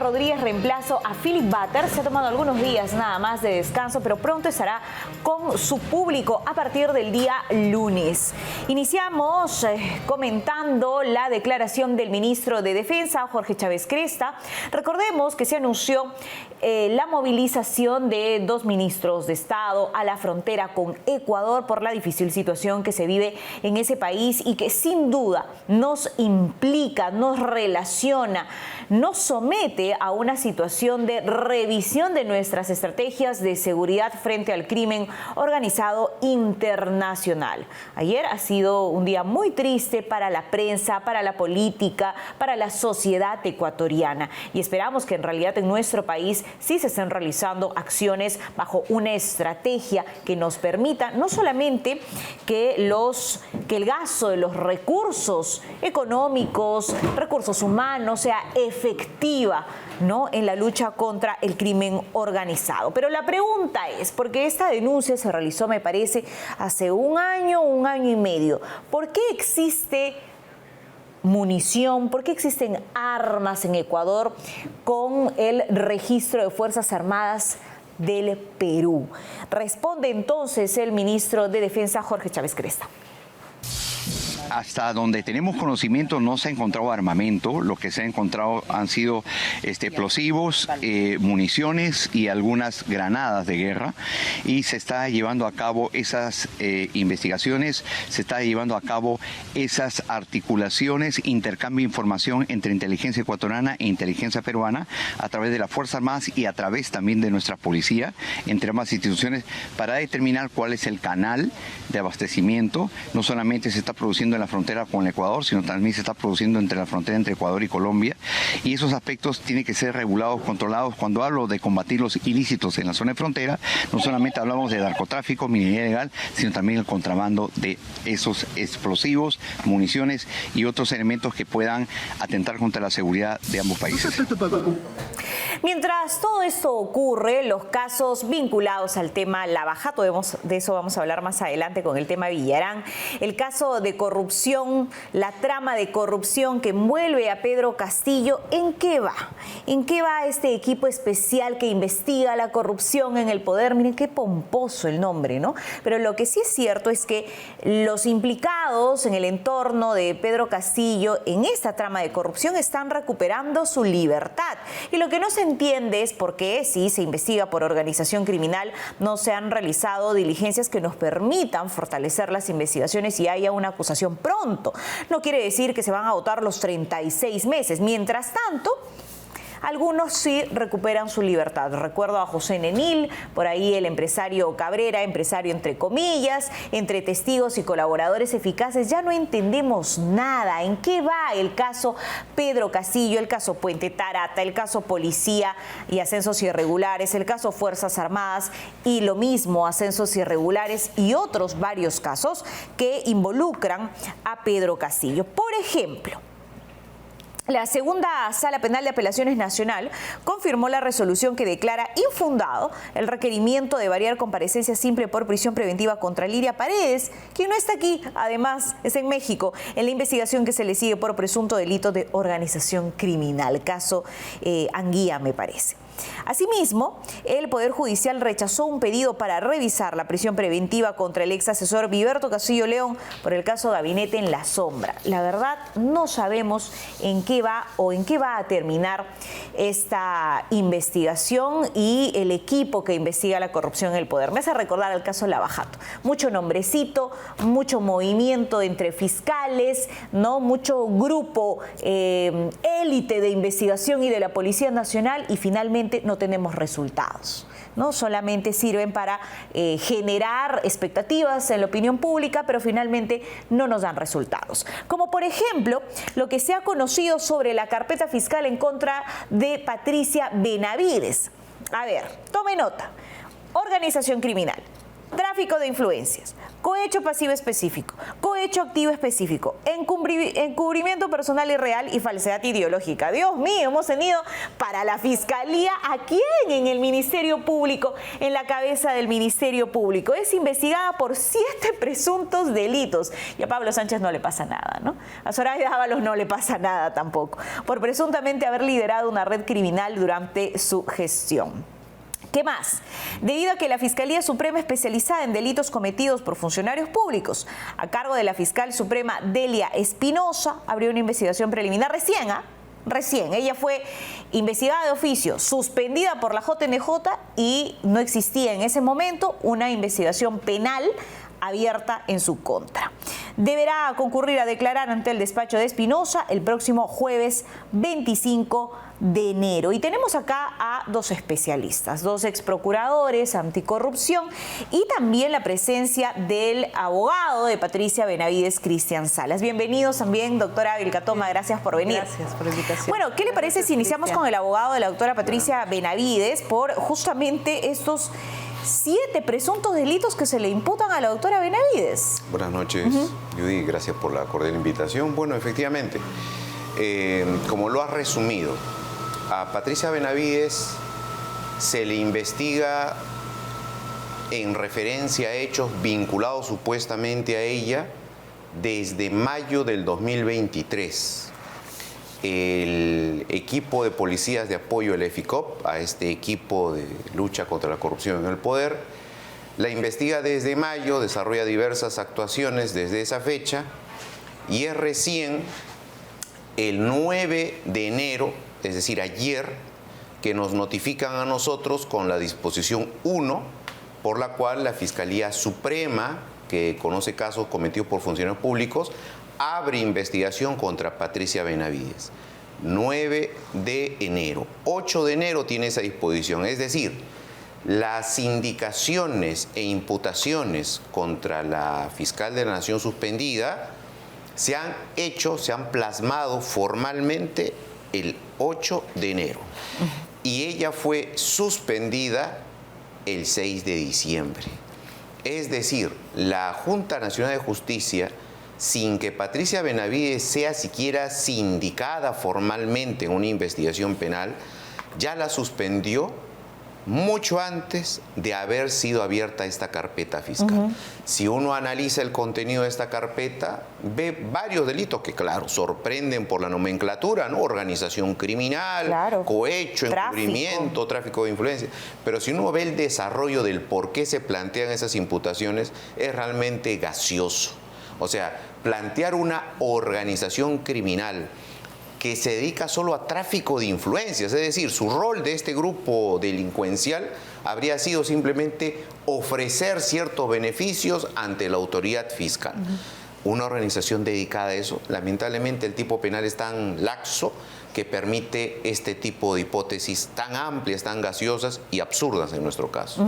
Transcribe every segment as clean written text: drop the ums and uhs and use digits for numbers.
Rodríguez reemplazo a Philip Butter. Se ha tomado algunos días nada más de descanso, pero pronto estará con su público a partir del día lunes. Iniciamos comentando la declaración del ministro de Defensa, Jorge Chávez Cresta. Recordemos que se anunció la movilización de 2 ministros de Estado a la frontera con Ecuador por la difícil situación que se vive en ese país y que sin duda nos implica, nos relaciona, nos somete a una situación de revisión de nuestras estrategias de seguridad frente al crimen organizado internacional. Ayer ha sido un día muy triste para la prensa, para la política, para la sociedad ecuatoriana y esperamos que en realidad en nuestro país sí se estén realizando acciones bajo una estrategia que nos permita no solamente que el gasto de los recursos económicos, recursos humanos sea efectiva, ¿no?, en la lucha contra el crimen organizado. Pero la pregunta es, porque esta denuncia se realizó, me parece, hace un año y medio, ¿por qué existe munición, por qué existen armas en Ecuador con el registro de Fuerzas Armadas del Perú? Responde entonces el ministro de Defensa, Jorge Chávez Cresta. Hasta donde tenemos conocimiento no se ha encontrado armamento, lo que se ha encontrado han sido explosivos, municiones y algunas granadas de guerra, y se está llevando a cabo esas investigaciones, se está llevando a cabo esas articulaciones, intercambio de información entre inteligencia ecuatoriana e inteligencia peruana a través de las Fuerzas Armadas y a través también de nuestra policía, entre ambas instituciones, para determinar cuál es el canal de abastecimiento. No solamente se está produciendo en la frontera con el Ecuador, sino también se está produciendo entre la frontera entre Ecuador y Colombia, y esos aspectos tienen que ser regulados, controlados. Cuando hablo de combatir los ilícitos en la zona de frontera, no solamente hablamos de narcotráfico, minería ilegal, sino también el contrabando de esos explosivos, municiones y otros elementos que puedan atentar contra la seguridad de ambos países. Mientras todo esto ocurre, los casos vinculados al tema Lavajato, de eso vamos a hablar más adelante con el tema Villarán, el caso de corrupción, la trama de corrupción que envuelve a Pedro Castillo, ¿en qué va? ¿En qué va este equipo especial que investiga la corrupción en el poder? Miren qué pomposo el nombre, ¿no? Pero lo que sí es cierto es que los implicados en el entorno de Pedro Castillo en esta trama de corrupción están recuperando su libertad. Y lo que no se entiende es por qué, si se investiga por organización criminal, no se han realizado diligencias que nos permitan fortalecer las investigaciones y haya una acusación pronto. No quiere decir que se van a agotar los 36 meses. Mientras tanto, algunos sí recuperan su libertad. Recuerdo a José Nenil, por ahí el empresario Cabrera, empresario entre comillas, entre testigos y colaboradores eficaces. Ya no entendemos nada. ¿En qué va el caso Pedro Castillo, el caso Puente Tarata, el caso Policía y Ascensos Irregulares, el caso Fuerzas Armadas y lo mismo, Ascensos Irregulares y otros varios casos que involucran a Pedro Castillo? Por ejemplo, la segunda Sala Penal de Apelaciones Nacional confirmó la resolución que declara infundado el requerimiento de variar comparecencia simple por prisión preventiva contra Liria Paredes, quien no está aquí, además es en México, en la investigación que se le sigue por presunto delito de organización criminal, caso Anguía, me parece. Asimismo, el Poder Judicial rechazó un pedido para revisar la prisión preventiva contra el ex asesor Viverto Castillo León por el caso Gabinete en la Sombra. La verdad, no sabemos en qué va a terminar esta investigación y el equipo que investiga la corrupción en el poder. Me hace recordar el caso Lavajato. Mucho nombrecito, mucho movimiento entre fiscales, ¿no? Mucho grupo élite de investigación y de la Policía Nacional y finalmente no tenemos resultados, ¿no? Solamente sirven para generar expectativas en la opinión pública, pero finalmente no nos dan resultados. Como por ejemplo, lo que se ha conocido sobre la carpeta fiscal en contra de Patricia Benavides. A ver, tome nota. Organización criminal, tráfico tráfico de influencias, cohecho pasivo específico, cohecho activo específico, encubrimiento personal irreal y falsedad ideológica. Dios mío, hemos tenido para la Fiscalía ¿a quién? En el Ministerio Público, en la cabeza del Ministerio Público. Es investigada por 7 presuntos delitos. Y a Pablo Sánchez no le pasa nada, ¿no? A Zoraida Ábalos no le pasa nada tampoco, por presuntamente haber liderado una red criminal durante su gestión. ¿Qué más? Debido a que la Fiscalía Suprema especializada en delitos cometidos por funcionarios públicos, a cargo de la fiscal suprema Delia Espinosa, abrió una investigación preliminar recién. Ella fue investigada de oficio, suspendida por la JNJ y no existía en ese momento una investigación penal abierta en su contra. Deberá concurrir a declarar ante el despacho de Espinosa el próximo jueves 25 de enero. Y tenemos acá a 2 especialistas, 2 exprocuradores anticorrupción y también la presencia del abogado de Patricia Benavides, Cristian Salas. Bienvenidos también, doctora Vilcatoma, gracias por venir. Gracias por la invitación. Bueno, ¿qué le parece si iniciamos con el abogado de la doctora Patricia Benavides por justamente estos 7 presuntos delitos que se le imputan a la doctora Benavides? Buenas noches, Judy, gracias por la cordial invitación. Bueno, efectivamente, como lo has resumido, a Patricia Benavides se le investiga en referencia a hechos vinculados supuestamente a ella desde mayo del 2023. El equipo de policías de apoyo, el EFICOP, a este equipo de lucha contra la corrupción en el poder, la investiga desde mayo, desarrolla diversas actuaciones desde esa fecha y es recién el 9 de enero, es decir, ayer, que nos notifican a nosotros con la disposición 1, por la cual la Fiscalía Suprema, que conoce casos cometidos por funcionarios públicos, abre investigación contra Patricia Benavides. 9 de enero. 8 de enero tiene esa disposición. Es decir, las indicaciones e imputaciones contra la fiscal de la Nación suspendida se han plasmado formalmente el 8 de enero. Y ella fue suspendida el 6 de diciembre. Es decir, la Junta Nacional de Justicia, sin que Patricia Benavides sea siquiera sindicada formalmente en una investigación penal, ya la suspendió mucho antes de haber sido abierta esta carpeta fiscal. Si uno analiza el contenido de esta carpeta, ve varios delitos que, claro, sorprenden por la nomenclatura, ¿no? Organización criminal, claro, cohecho, encubrimiento, tráfico de influencia. Pero si uno ve el desarrollo del por qué se plantean esas imputaciones, es realmente gaseoso. O sea, plantear una organización criminal que se dedica solo a tráfico de influencias, es decir, su rol de este grupo delincuencial habría sido simplemente ofrecer ciertos beneficios ante la autoridad fiscal. Una organización dedicada a eso, lamentablemente el tipo penal es tan laxo que permite este tipo de hipótesis tan amplias, tan gaseosas y absurdas en nuestro caso.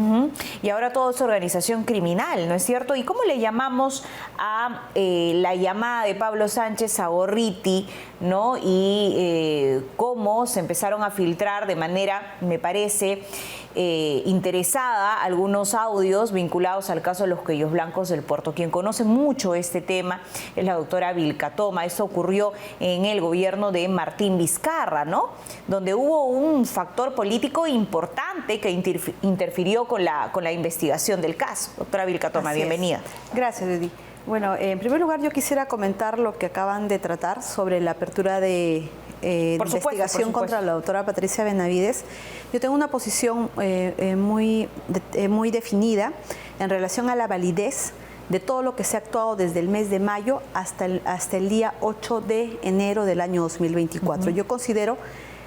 Y ahora todo es organización criminal, ¿no es cierto? ¿Y cómo le llamamos a la llamada de Pablo Sánchez a Gorriti, ¿no? Y cómo se empezaron a filtrar de manera, me parece, interesada algunos audios vinculados al caso de los cuellos blancos del puerto. Quien conoce mucho este tema es la doctora Vilcatoma. Esto ocurrió en el gobierno de Martín Vizcarra, ¿no? Donde hubo un factor político importante que interfirió con la investigación del caso. Doctora Vilcatoma, bienvenida. Gracias, Didi. Bueno, en primer lugar yo quisiera comentar lo que acaban de tratar sobre la apertura de investigación contra la doctora Patricia Benavides. Yo tengo una posición muy definida en relación a la validez de todo lo que se ha actuado desde el mes de mayo hasta el día 8 de enero del año 2024. Yo considero,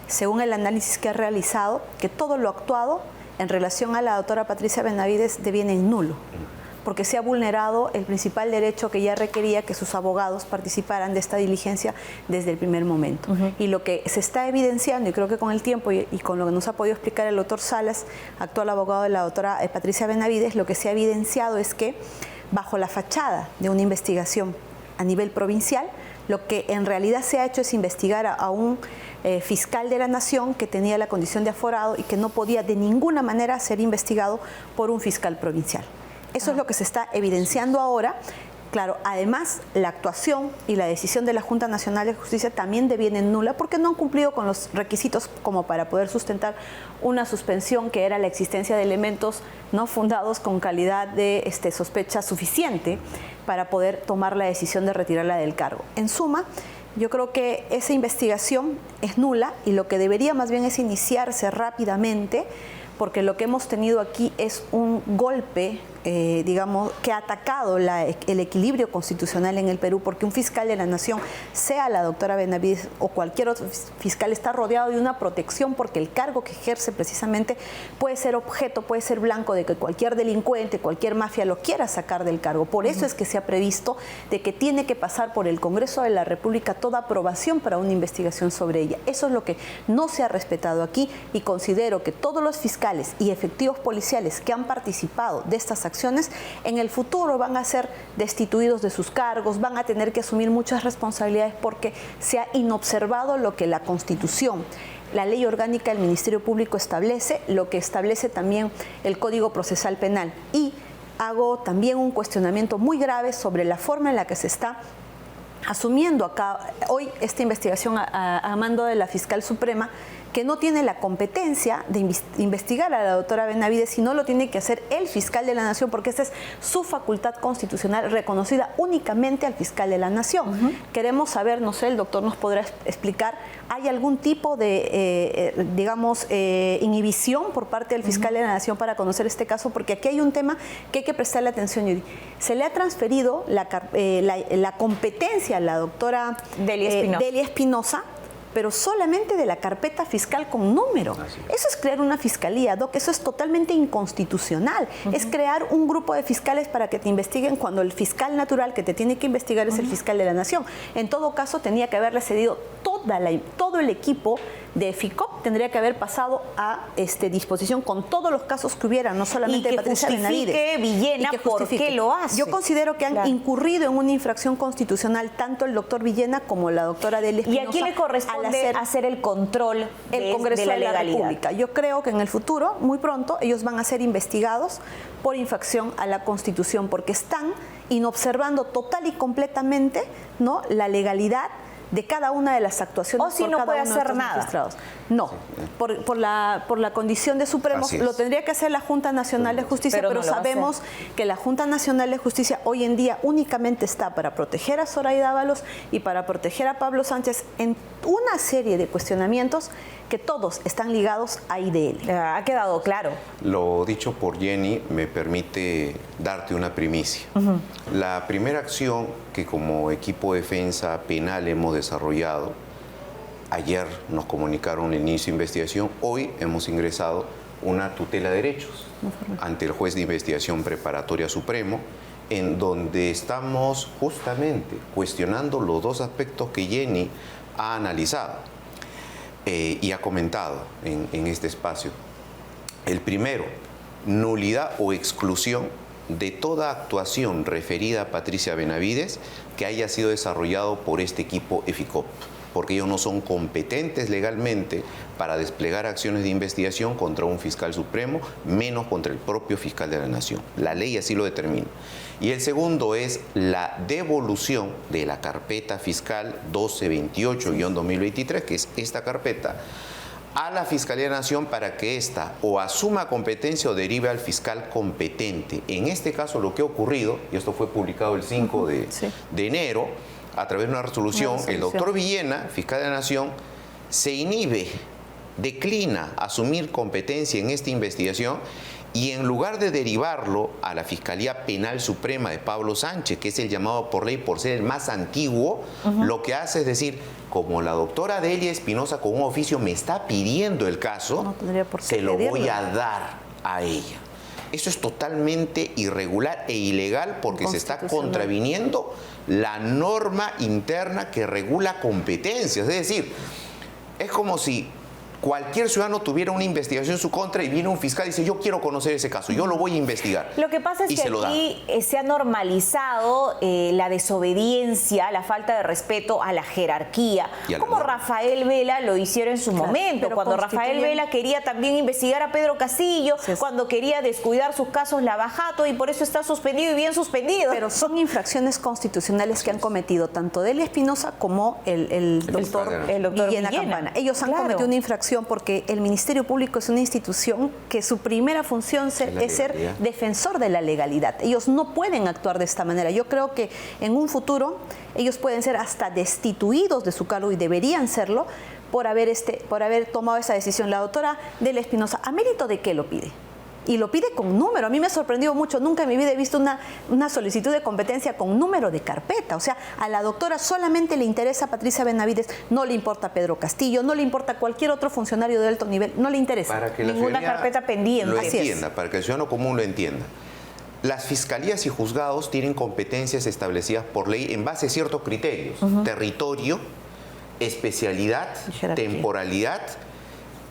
según el análisis que ha realizado, que todo lo actuado en relación a la doctora Patricia Benavides deviene en nulo, porque se ha vulnerado el principal derecho que ya requería que sus abogados participaran de esta diligencia desde el primer momento. Y lo que se está evidenciando, y creo que con el tiempo y con lo que nos ha podido explicar el doctor Salas, actual abogado de la doctora Patricia Benavides, lo que se ha evidenciado es que bajo la fachada de una investigación a nivel provincial, lo que en realidad se ha hecho es investigar a un fiscal de la Nación que tenía la condición de aforado y que no podía de ninguna manera ser investigado por un fiscal provincial. Eso es lo que se está evidenciando ahora. Claro, además, la actuación y la decisión de la Junta Nacional de Justicia también deviene nula porque no han cumplido con los requisitos como para poder sustentar una suspensión, que era la existencia de elementos no fundados con calidad de sospecha suficiente para poder tomar la decisión de retirarla del cargo. En suma, yo creo que esa investigación es nula y lo que debería más bien es iniciarse rápidamente, porque lo que hemos tenido aquí es un golpe, digamos, que ha atacado el equilibrio constitucional en el Perú, porque un fiscal de la Nación, sea la doctora Benavides o cualquier otro fiscal, está rodeado de una protección, porque el cargo que ejerce precisamente puede ser objeto, puede ser blanco de que cualquier delincuente, cualquier mafia lo quiera sacar del cargo. Por eso es que se ha previsto de que tiene que pasar por el Congreso de la República toda aprobación para una investigación sobre ella. Eso es lo que no se ha respetado aquí, y considero que todos los fiscales y efectivos policiales que han participado de estas acciones en el futuro van a ser destituidos de sus cargos, van a tener que asumir muchas responsabilidades porque se ha inobservado lo que la Constitución, la Ley Orgánica del Ministerio Público establece, lo que establece también el Código Procesal Penal. Y hago también un cuestionamiento muy grave sobre la forma en la que se está asumiendo acá hoy esta investigación a mando de la Fiscal Suprema, que no tiene la competencia de investigar a la doctora Benavides, sino lo tiene que hacer el fiscal de la Nación, porque esa es su facultad constitucional reconocida únicamente al fiscal de la Nación. Queremos saber, no sé, el doctor nos podrá explicar, ¿hay algún tipo de, inhibición por parte del fiscal de la Nación para conocer este caso? Porque aquí hay un tema que hay que prestarle atención, Yuri. Se le ha transferido la competencia a la doctora Delia Espinosa, pero solamente de la carpeta fiscal con número. Eso es crear una fiscalía, Doc, eso es totalmente inconstitucional. Es crear un grupo de fiscales para que te investiguen cuando el fiscal natural que te tiene que investigar es el fiscal de la Nación. En todo caso, tenía que haberle cedido todo el equipo de FICOP, tendría que haber pasado a disposición con todos los casos que hubiera, no solamente de Patricia Benavides. Villena, ¿por qué lo hace? Yo considero que han incurrido en una infracción constitucional tanto el doctor Villena como la doctora Delia Espinosa. ¿Y a quién le corresponde hacer el control el Congreso de la República? Yo creo que en el futuro, muy pronto, ellos van a ser investigados por infracción a la Constitución, porque están inobservando total y completamente, ¿no?, la legalidad de cada una de las actuaciones. O si no puede hacer nada. No, por la condición de Supremos lo tendría que hacer la Junta Nacional de Justicia, pero sabemos que la Junta Nacional de Justicia hoy en día únicamente está para proteger a Zoraida Ábalos y para proteger a Pablo Sánchez en una serie de cuestionamientos que todos están ligados a IDL. Ha quedado claro. Lo dicho por Jenny me permite darte una primicia. La primera acción que como equipo de defensa penal hemos desarrollado, ayer nos comunicaron el inicio de investigación, hoy hemos ingresado una tutela de derechos ante el juez de investigación preparatoria supremo, en donde estamos justamente cuestionando los dos aspectos que Jenny ha analizado y ha comentado en este espacio. El primero, nulidad o exclusión de toda actuación referida a Patricia Benavides que haya sido desarrollado por este equipo EFICOP, porque ellos no son competentes legalmente para desplegar acciones de investigación contra un fiscal supremo, menos contra el propio fiscal de la Nación. La ley así lo determina. Y el segundo es la devolución de la carpeta fiscal 1228-2023, que es esta carpeta, a la Fiscalía de la Nación para que ésta o asuma competencia o derive al fiscal competente. En este caso lo que ha ocurrido, y esto fue publicado el 5 de enero, a través de una resolución, el doctor Villena, fiscal de la Nación, se inhibe, declina asumir competencia en esta investigación y en lugar de derivarlo a la Fiscalía Penal Suprema de Pablo Sánchez, que es el llamado por ley por ser el más antiguo, lo que hace es decir, como la doctora Delia Espinosa con un oficio me está pidiendo el caso, se lo voy a dar a ella. Eso es totalmente irregular e ilegal porque se está contraviniendo la norma interna que regula competencias. Es decir, es como si cualquier ciudadano tuviera una investigación en su contra y viene un fiscal y dice, yo quiero conocer ese caso, yo lo voy a investigar. Lo que pasa es que aquí se ha normalizado la desobediencia, la falta de respeto a la jerarquía, como Rafael Vela lo hicieron en su momento, cuando Rafael Vela quería también investigar a Pedro Castillo, cuando quería descuidar sus casos Lavajato, y por eso está suspendido y bien suspendido. Pero son infracciones constitucionales que han cometido tanto Delia Espinosa como el doctor Villena Campana. Ellos han cometido una infracción porque el Ministerio Público es una institución que su primera función es ser defensor de la legalidad. Ellos no pueden actuar de esta manera. Yo creo que en un futuro ellos pueden ser hasta destituidos de su cargo, y deberían serlo, por haber tomado esa decisión. La doctora Delia Espinosa, ¿a mérito de qué lo pide? Y lo pide con número. A mí me ha sorprendido mucho. Nunca en mi vida he visto una solicitud de competencia con número de carpeta. O sea, a la doctora solamente le interesa a Patricia Benavides, no le importa Pedro Castillo, no le importa cualquier otro funcionario de alto nivel, no le interesa. Para que ninguna carpeta pendiente. Lo entienda, para que el ciudadano común lo entienda. Las fiscalías y juzgados tienen competencias establecidas por ley en base a ciertos criterios. Territorio, especialidad, temporalidad,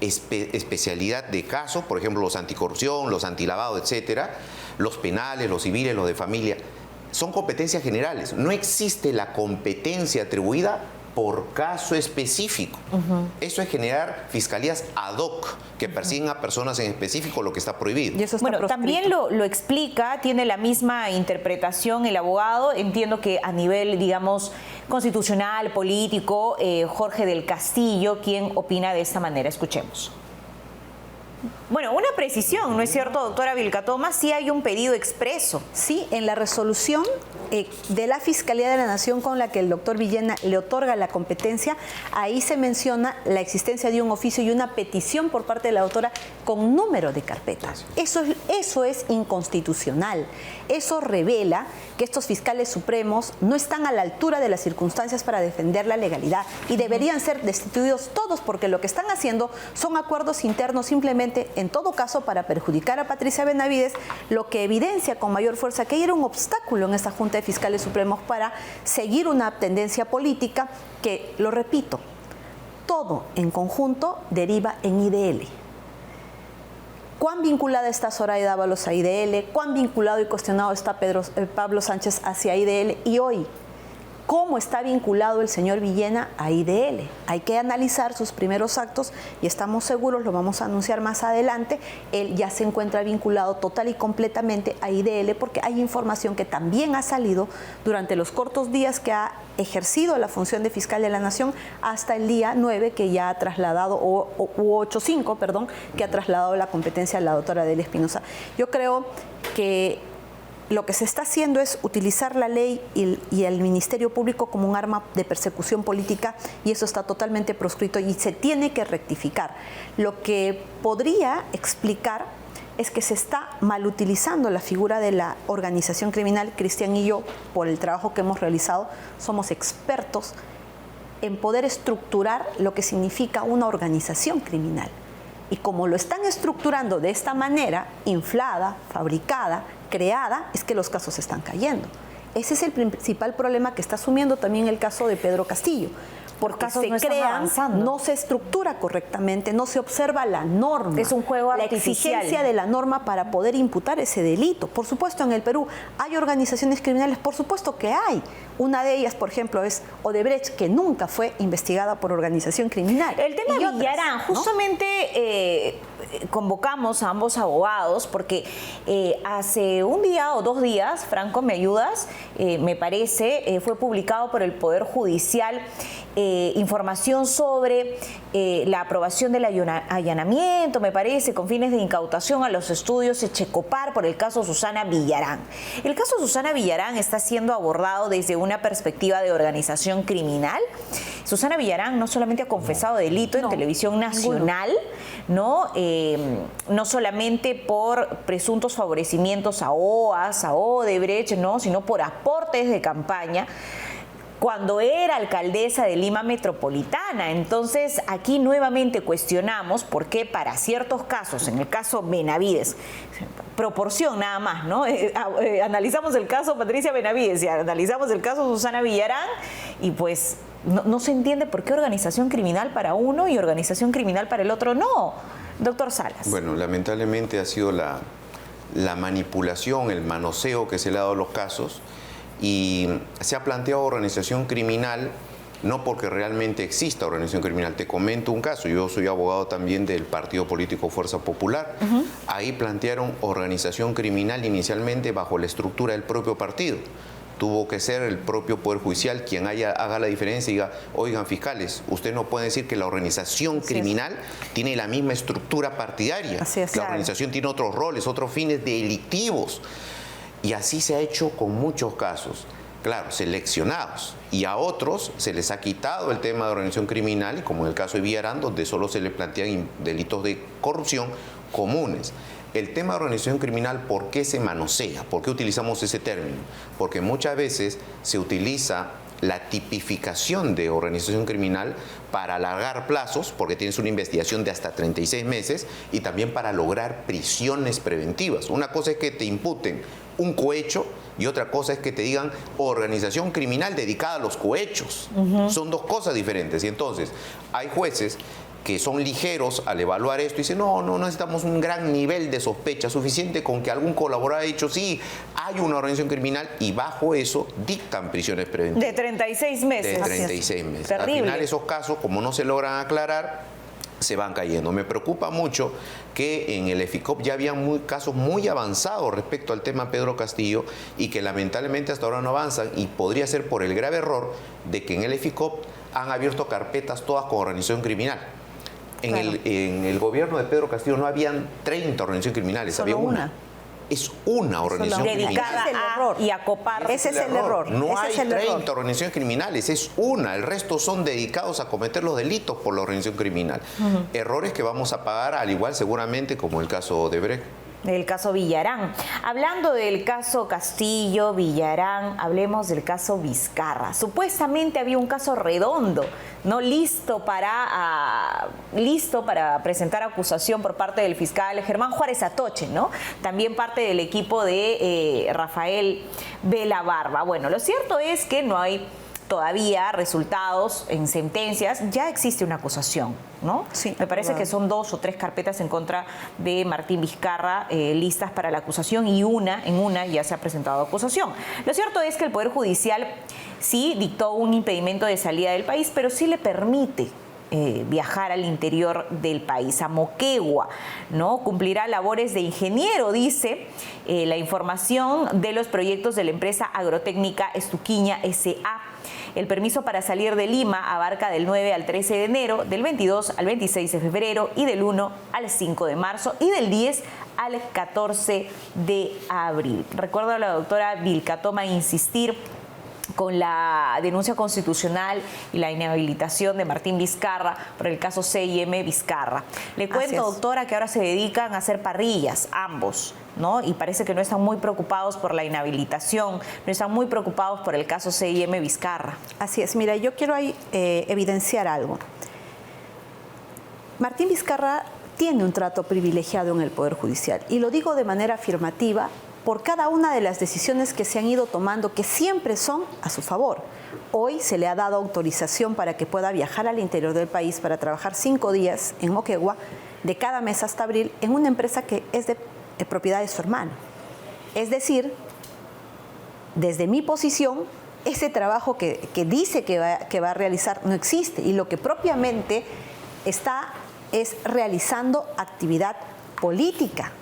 especialidad de caso, por ejemplo, los anticorrupción, los antilavado, etcétera, los penales, los civiles, los de familia. Son competencias generales. No existe la competencia atribuida por caso específico. Eso es generar fiscalías ad hoc que persiguen a personas en específico, lo que está prohibido. Y eso está proscrito. También lo explica, tiene la misma interpretación el abogado. Entiendo que a nivel, digamos, constitucional, político, Jorge del Castillo, quien opina de esta manera. Escuchemos. Bueno, una precisión, ¿no es cierto, doctora Vilcatoma? Sí hay un pedido expreso. Sí, en la resolución de la Fiscalía de la Nación con la que el doctor Villena le otorga la competencia, ahí se menciona la existencia de un oficio y una petición por parte de la doctora con número de carpeta. Eso es inconstitucional. Eso revela que estos fiscales supremos no están a la altura de las circunstancias para defender la legalidad y deberían ser destituidos todos, porque lo que están haciendo son acuerdos internos simplemente, en todo caso, para perjudicar a Patricia Benavides, lo que evidencia con mayor fuerza que era un obstáculo en esta Junta de Fiscales Supremos para seguir una tendencia política que, lo repito, todo en conjunto deriva en IDL. ¿Cuán vinculada está Soraya Dávalos a IDL? ¿Cuán vinculado y cuestionado está Pablo Sánchez hacia IDL? Y hoy, ¿cómo está vinculado el señor Villena a IDL? Hay que analizar sus primeros actos y estamos seguros, lo vamos a anunciar más adelante, él ya se encuentra vinculado total y completamente a IDL, porque hay información que también ha salido durante los cortos días que ha ejercido la función de fiscal de la Nación hasta el día 9, que ya ha trasladado, u 8-5, perdón, que ha trasladado la competencia a la doctora Delia Espinosa. Yo creo que lo que se está haciendo es utilizar la ley y el Ministerio Público como un arma de persecución política, y eso está totalmente proscrito y se tiene que rectificar. Lo que podría explicar es que se está malutilizando la figura de la organización criminal. Cristian y yo, por el trabajo que hemos realizado, somos expertos en poder estructurar lo que significa una organización criminal. Y como lo están estructurando de esta manera, inflada, fabricada, creada, es que los casos están cayendo. Ese es el principal problema que está asumiendo también el caso de Pedro Castillo. Porque se crean, no se estructura correctamente, no se observa la norma. Es un juego artificial. La exigencia de la norma para poder imputar ese delito. Por supuesto, en el Perú hay organizaciones criminales, por supuesto que hay. Una de ellas, por ejemplo, es Odebrecht, que nunca fue investigada por organización criminal. El tema de Villarán, justamente convocamos a ambos abogados porque hace un día o 2 días, Franco, ¿me ayudas? Me parece, fue publicado por el Poder Judicial información sobre la aprobación del allanamiento, me parece, con fines de incautación a los estudios Echecopar por el caso Susana Villarán. El caso Susana Villarán está siendo abordado desde una perspectiva de organización criminal. Susana Villarán no solamente ha confesado delito en televisión nacional, ¿no? No solamente por presuntos favorecimientos a OAS, a Odebrecht, ¿no? Sino por aportes de campaña cuando era alcaldesa de Lima Metropolitana. Entonces, aquí nuevamente cuestionamos por qué para ciertos casos, en el caso Benavides, proporción nada más, ¿no? Analizamos el caso Patricia Benavides y analizamos el caso Susana Villarán y pues No se entiende por qué organización criminal para uno y organización criminal para el otro no. Doctor Salas. Bueno, lamentablemente ha sido la manipulación, el manoseo que se le ha dado a los casos, y se ha planteado organización criminal no porque realmente exista organización criminal. Te comento un caso, yo soy abogado también del partido político Fuerza Popular. Ahí plantearon organización criminal inicialmente bajo la estructura del propio partido. Tuvo que ser el propio Poder Judicial quien haga la diferencia y diga, oigan fiscales, usted no puede decir que la organización criminal tiene la misma estructura partidaria. La organización tiene otros roles, otros fines delictivos. Y así se ha hecho con muchos casos, claro, seleccionados. Y a otros se les ha quitado el tema de organización criminal, y como en el caso de Villarán, donde solo se le plantean delitos de corrupción comunes. El tema de organización criminal, ¿por qué se manosea? ¿Por qué utilizamos ese término? Porque muchas veces se utiliza la tipificación de organización criminal para alargar plazos, porque tienes una investigación de hasta 36 meses, y también para lograr prisiones preventivas. Una cosa es que te imputen un cohecho y otra cosa es que te digan organización criminal dedicada a los cohechos. Son dos cosas diferentes. Y entonces hay jueces que son ligeros al evaluar esto y dicen, no necesitamos un gran nivel de sospecha, suficiente con que algún colaborador haya dicho, sí, hay una organización criminal, y bajo eso dictan prisiones preventivas. De 36 meses. De 36 meses. Terrible. Al final esos casos, como no se logran aclarar, se van cayendo. Me preocupa mucho que en el EFICOP ya había casos muy avanzados respecto al tema Pedro Castillo y que lamentablemente hasta ahora no avanzan, y podría ser por el grave error de que en el EFICOP han abierto carpetas todas con organización criminal. En el gobierno de Pedro Castillo no habían 30 organizaciones criminales, Solo había una. Es una organización dedicada criminal. y a copar. Ese es el error. No hay Ese es el 30 error. organizaciones criminales, es una. El resto son dedicados a cometer los delitos por la organización criminal. Errores que vamos a pagar, al igual seguramente como el caso de Brecht. Del caso Villarán. Hablando del caso Castillo, Villarán, hablemos del caso Vizcarra. Supuestamente había un caso redondo, ¿no? Listo para presentar acusación por parte del fiscal Germán Juárez Atoche, ¿no? También parte del equipo de Rafael Vela Barba. Bueno, lo cierto es que no hay todavía resultados en sentencias. Ya existe una acusación, ¿no? Sí. Me parece que son 2 o 3 carpetas en contra de Martín Vizcarra listas para la acusación, y en una ya se ha presentado acusación. Lo cierto es que el Poder Judicial sí dictó un impedimento de salida del país, pero sí le permite viajar al interior del país, a Moquegua, ¿no? Cumplirá labores de ingeniero, dice la información de los proyectos de la empresa agrotécnica Estuquiña S.A. El permiso para salir de Lima abarca del 9 al 13 de enero, del 22 al 26 de febrero y del 1 al 5 de marzo y del 10 al 14 de abril. Recuerdo a la doctora Vilca Toma insistir con la denuncia constitucional y la inhabilitación de Martín Vizcarra por el caso C&M Vizcarra. Le cuento, doctora, que ahora se dedican a hacer parrillas, ambos, ¿no? Y parece que no están muy preocupados por la inhabilitación, no están muy preocupados por el caso C&M Vizcarra. Así es. Mira, yo quiero ahí evidenciar algo. Martín Vizcarra tiene un trato privilegiado en el Poder Judicial, y lo digo de manera afirmativa por cada una de las decisiones que se han ido tomando, que siempre son a su favor. Hoy se le ha dado autorización para que pueda viajar al interior del país para trabajar 5 días en Moquegua, de cada mes hasta abril, en una empresa que es de propiedad de su hermano. Es decir, desde mi posición, ese trabajo que dice que va a realizar no existe, y lo que propiamente está es realizando actividad política,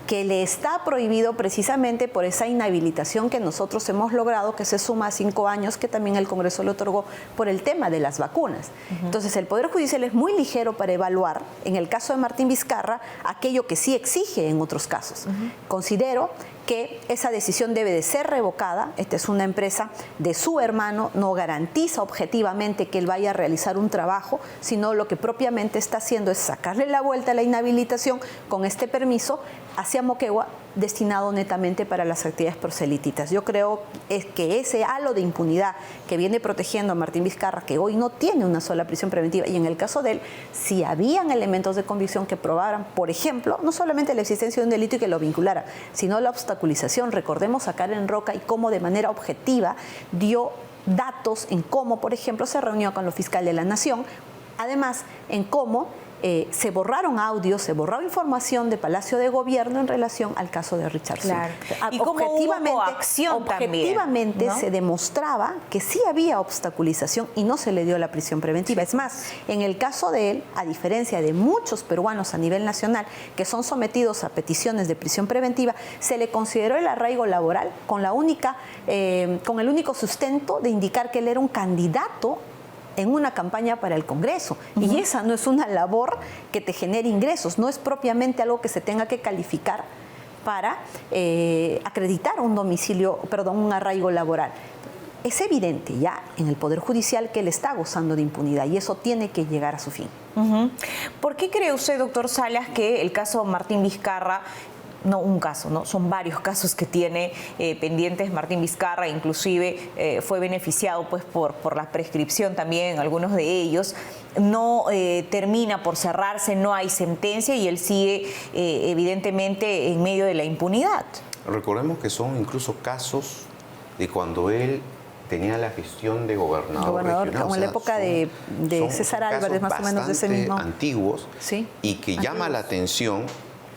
que le está prohibido precisamente por esa inhabilitación que nosotros hemos logrado, que se suma a 5 años que también el Congreso le otorgó por el tema de las vacunas. Entonces, el Poder Judicial es muy ligero para evaluar, en el caso de Martín Vizcarra, aquello que sí exige en otros casos. Considero que esa decisión debe de ser revocada. Esta es una empresa de su hermano, no garantiza objetivamente que él vaya a realizar un trabajo, sino lo que propiamente está haciendo es sacarle la vuelta a la inhabilitación con este permiso hacia Moquegua, destinado netamente para las actividades proselíticas. Yo creo que ese halo de impunidad que viene protegiendo a Martín Vizcarra, que hoy no tiene una sola prisión preventiva, y en el caso de él, si habían elementos de convicción que probaran, por ejemplo, no solamente la existencia de un delito y que lo vinculara, sino la obstaculización. Recordemos a Karen Roca y cómo de manera objetiva dio datos en cómo, por ejemplo, se reunió con los fiscales de la Nación, además en cómo se borraron audios, se borró información de Palacio de Gobierno en relación al caso de Richard Swing. Claro. Y cómo hubo acción objetivamente también, ¿no? se demostraba que sí había obstaculización y no se le dio la prisión preventiva. Es más, en el caso de él, a diferencia de muchos peruanos a nivel nacional que son sometidos a peticiones de prisión preventiva, se le consideró el arraigo laboral con el único sustento de indicar que él era un candidato en una campaña para el Congreso. Y esa no es una labor que te genere ingresos, no es propiamente algo que se tenga que calificar para acreditar un arraigo laboral. Es evidente ya en el Poder Judicial que él está gozando de impunidad y eso tiene que llegar a su fin. ¿Por qué cree usted, doctor Salas, que el caso Martín Vizcarra, no un caso, ¿no? Son varios casos que tiene pendientes Martín Vizcarra, inclusive fue beneficiado pues por la prescripción también, algunos de ellos, no termina por cerrarse, no hay sentencia y él sigue evidentemente en medio de la impunidad? Recordemos que son incluso casos de cuando él tenía la gestión de gobernador regional. Como en la época de César Álvarez, más o menos de ese mismo. Antiguos, sí, y que llama la atención.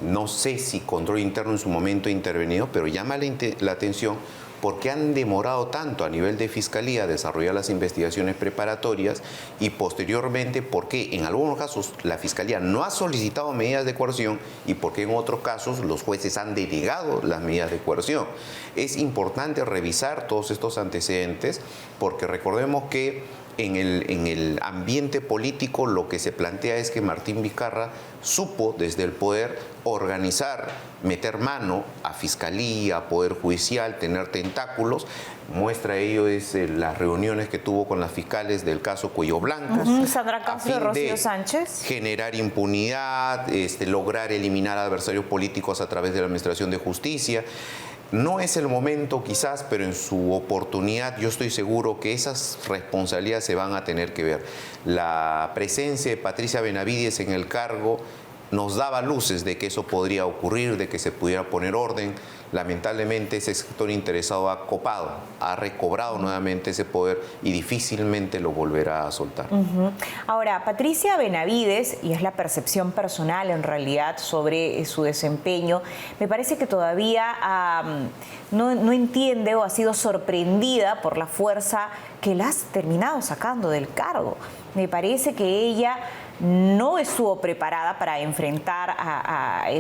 No sé si Control Interno en su momento ha intervenido, pero llama la atención porque han demorado tanto a nivel de Fiscalía a desarrollar las investigaciones preparatorias y posteriormente porque en algunos casos la Fiscalía no ha solicitado medidas de coerción y porque en otros casos los jueces han denegado las medidas de coerción. Es importante revisar todos estos antecedentes porque recordemos que en el ambiente político lo que se plantea es que Martín Vizcarra supo desde el poder organizar, meter mano a Fiscalía, Poder Judicial, tener tentáculos. Muestra ello es las reuniones que tuvo con las fiscales del caso Cuello Blanco. Sandra Castro, Rocío Sánchez. Generar impunidad, lograr eliminar adversarios políticos a través de la Administración de Justicia. No es el momento quizás, pero en su oportunidad yo estoy seguro que esas responsabilidades se van a tener que ver. La presencia de Patricia Benavides en el cargo nos daba luces de que eso podría ocurrir, de que se pudiera poner orden. Lamentablemente ese sector interesado ha recobrado nuevamente ese poder y difícilmente lo volverá a soltar. Ahora, Patricia Benavides, y es la percepción personal en realidad sobre su desempeño, me parece que todavía no entiende o ha sido sorprendida por la fuerza que la has terminado sacando del cargo. Me parece que ella no estuvo preparada para enfrentar a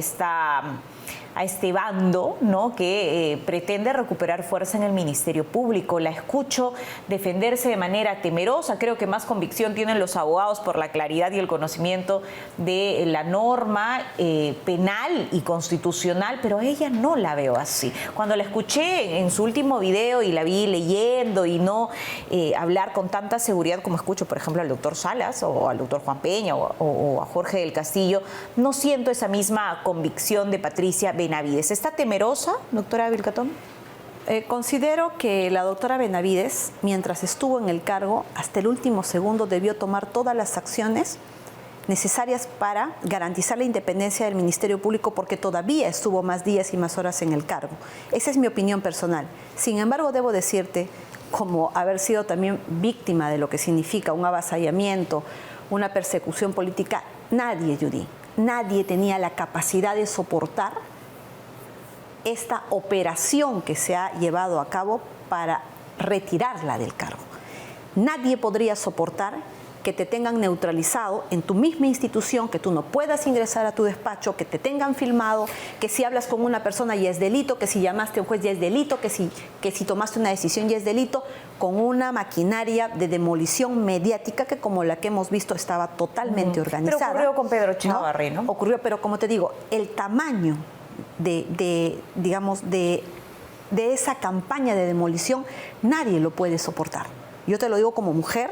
este bando, ¿no?, que pretende recuperar fuerza en el Ministerio Público. La escucho defenderse de manera temerosa. Creo que más convicción tienen los abogados por la claridad y el conocimiento de la norma penal y constitucional, pero a ella no la veo así. Cuando la escuché en su último video y la vi leyendo y no hablar con tanta seguridad como escucho, por ejemplo, al doctor Salas o al doctor Juan Peña o a Jorge del Castillo, no siento esa misma convicción de Patricia Benavides. ¿Está temerosa, doctora Vilcatón? Considero que la doctora Benavides, mientras estuvo en el cargo, hasta el último segundo debió tomar todas las acciones necesarias para garantizar la independencia del Ministerio Público porque todavía estuvo más días y más horas en el cargo. Esa es mi opinión personal. Sin embargo, debo decirte, como haber sido también víctima de lo que significa un avasallamiento, una persecución política, nadie tenía la capacidad de soportar esta operación que se ha llevado a cabo para retirarla del cargo. Nadie podría soportar que te tengan neutralizado en tu misma institución, que tú no puedas ingresar a tu despacho, que te tengan filmado, que si hablas con una persona ya es delito, que si llamaste a un juez ya es delito, que si tomaste una decisión ya es delito, con una maquinaria de demolición mediática que, como la que hemos visto, estaba totalmente organizada. Pero ocurrió con Pedro Chávarri, ¿no? Ocurrió, pero como te digo, el tamaño de esa campaña de demolición nadie lo puede soportar. Yo te lo digo como mujer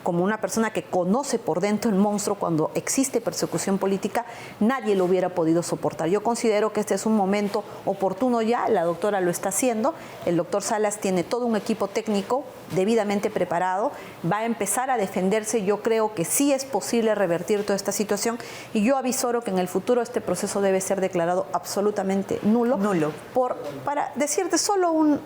como una persona que conoce por dentro el monstruo cuando existe persecución política, nadie lo hubiera podido soportar. Yo considero que este es un momento oportuno ya, la doctora lo está haciendo, el doctor Salas tiene todo un equipo técnico debidamente preparado, va a empezar a defenderse. Yo creo que sí es posible revertir toda esta situación y yo avisoro que en el futuro este proceso debe ser declarado absolutamente nulo. Para decirte solo un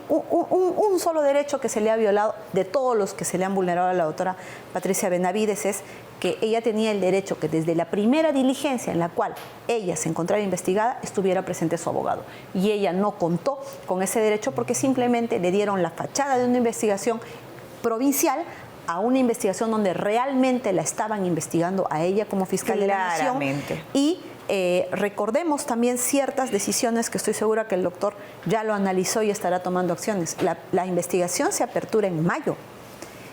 solo derecho que se le ha violado de todos los que se le han vulnerado a la doctora Patricia Benavides, es que ella tenía el derecho que desde la primera diligencia en la cual ella se encontraba investigada estuviera presente su abogado. Y ella no contó con ese derecho porque simplemente le dieron la fachada de una investigación provincial a una investigación donde realmente la estaban investigando a ella como fiscal de la Nación. Y recordemos también ciertas decisiones que estoy segura que el doctor ya lo analizó y estará tomando acciones. La investigación se apertura en mayo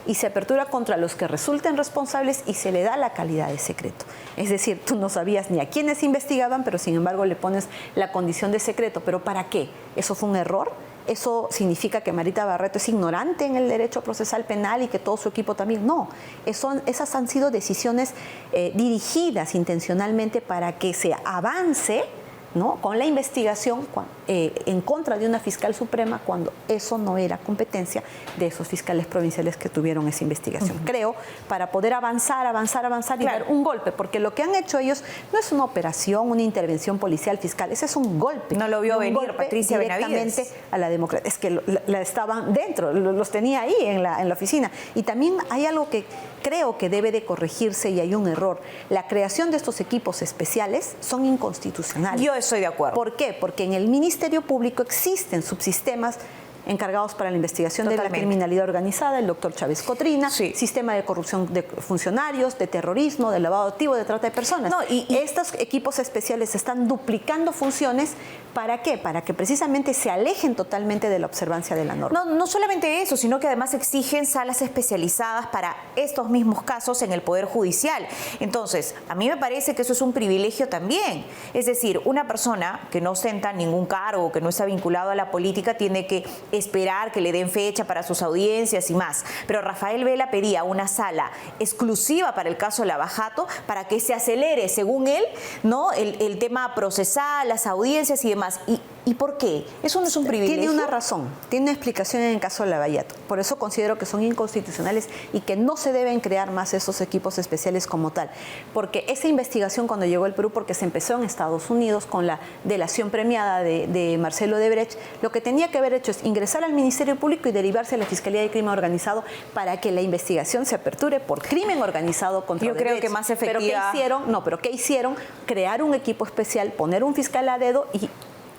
y se apertura contra los que resulten responsables y se le da la calidad de secreto. Es decir, tú no sabías ni a quiénes investigaban, pero sin embargo le pones la condición de secreto. ¿Pero para qué? ¿Eso fue un error? ¿Eso significa que Marita Barreto es ignorante en el derecho procesal penal y que todo su equipo también? No, esas han sido decisiones dirigidas intencionalmente para que se avance, ¿no?, con la investigación en contra de una fiscal suprema cuando eso no era competencia de esos fiscales provinciales que tuvieron esa investigación. Creo, para poder avanzar y dar un golpe, porque lo que han hecho ellos no es una operación, una intervención policial fiscal, ese es un golpe. No lo vio venir Patricia directamente a la democracia. Es que la estaban dentro, los tenía ahí en la oficina. Y también hay algo que creo que debe de corregirse y hay un error. La creación de estos equipos especiales son inconstitucionales. Yo estoy de acuerdo. ¿Por qué? Porque en el Ministerio Público existen subsistemas encargados para la investigación de la criminalidad organizada, el doctor Chávez Cotrina, sistema de corrupción de funcionarios, de terrorismo, de lavado de activos, de trata de personas. Y estos equipos especiales están duplicando funciones. ¿Para qué? Para que precisamente se alejen totalmente de la observancia de la norma. No solamente eso, sino que además exigen salas especializadas para estos mismos casos en el Poder Judicial. Entonces, a mí me parece que eso es un privilegio también. Es decir, una persona que no ostenta ningún cargo, que no está vinculado a la política, tiene que esperar que le den fecha para sus audiencias y más. Pero Rafael Vela pedía una sala exclusiva para el caso Lava-Jato para que se acelere, según él, ¿no?, el tema procesal, las audiencias y demás. ¿Y por qué? ¿Eso no es un privilegio? Tiene una razón, tiene una explicación en el caso de Lavallato. Por eso considero que son inconstitucionales y que no se deben crear más esos equipos especiales como tal. Porque esa investigación cuando llegó al Perú, porque se empezó en Estados Unidos con la delación premiada de Marcelo Odebrecht, lo que tenía que haber hecho es ingresar al Ministerio Público y derivarse a la Fiscalía de Crimen Organizado para que la investigación se aperture por crimen organizado contra Odebrecht. Yo creo que más efectiva. ¿Pero qué hicieron? Crear un equipo especial, poner un fiscal a dedo y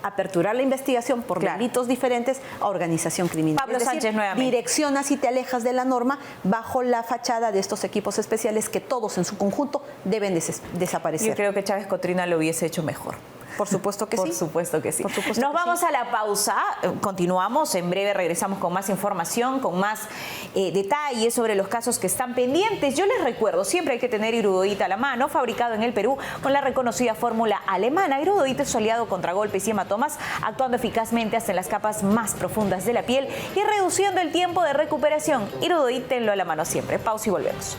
aperturar la investigación por delitos diferentes a organización criminal. Pablo Sánchez, nuevamente. Direccionas y te alejas de la norma bajo la fachada de estos equipos especiales que todos en su conjunto deben desaparecer. Yo creo que Chávez Cotrina lo hubiese hecho mejor. Por supuesto que sí. Por supuesto que sí. Por supuesto Nos que vamos sí. a la pausa, continuamos, en breve regresamos con más información, con más detalles sobre los casos que están pendientes. Yo les recuerdo, siempre hay que tener Hirudoid a la mano, fabricado en el Perú con la reconocida fórmula alemana. Hirudoid es su aliado contra golpes y hematomas, actuando eficazmente hasta en las capas más profundas de la piel y reduciendo el tiempo de recuperación. Hirudoid, tenlo a la mano siempre. Pausa y volvemos.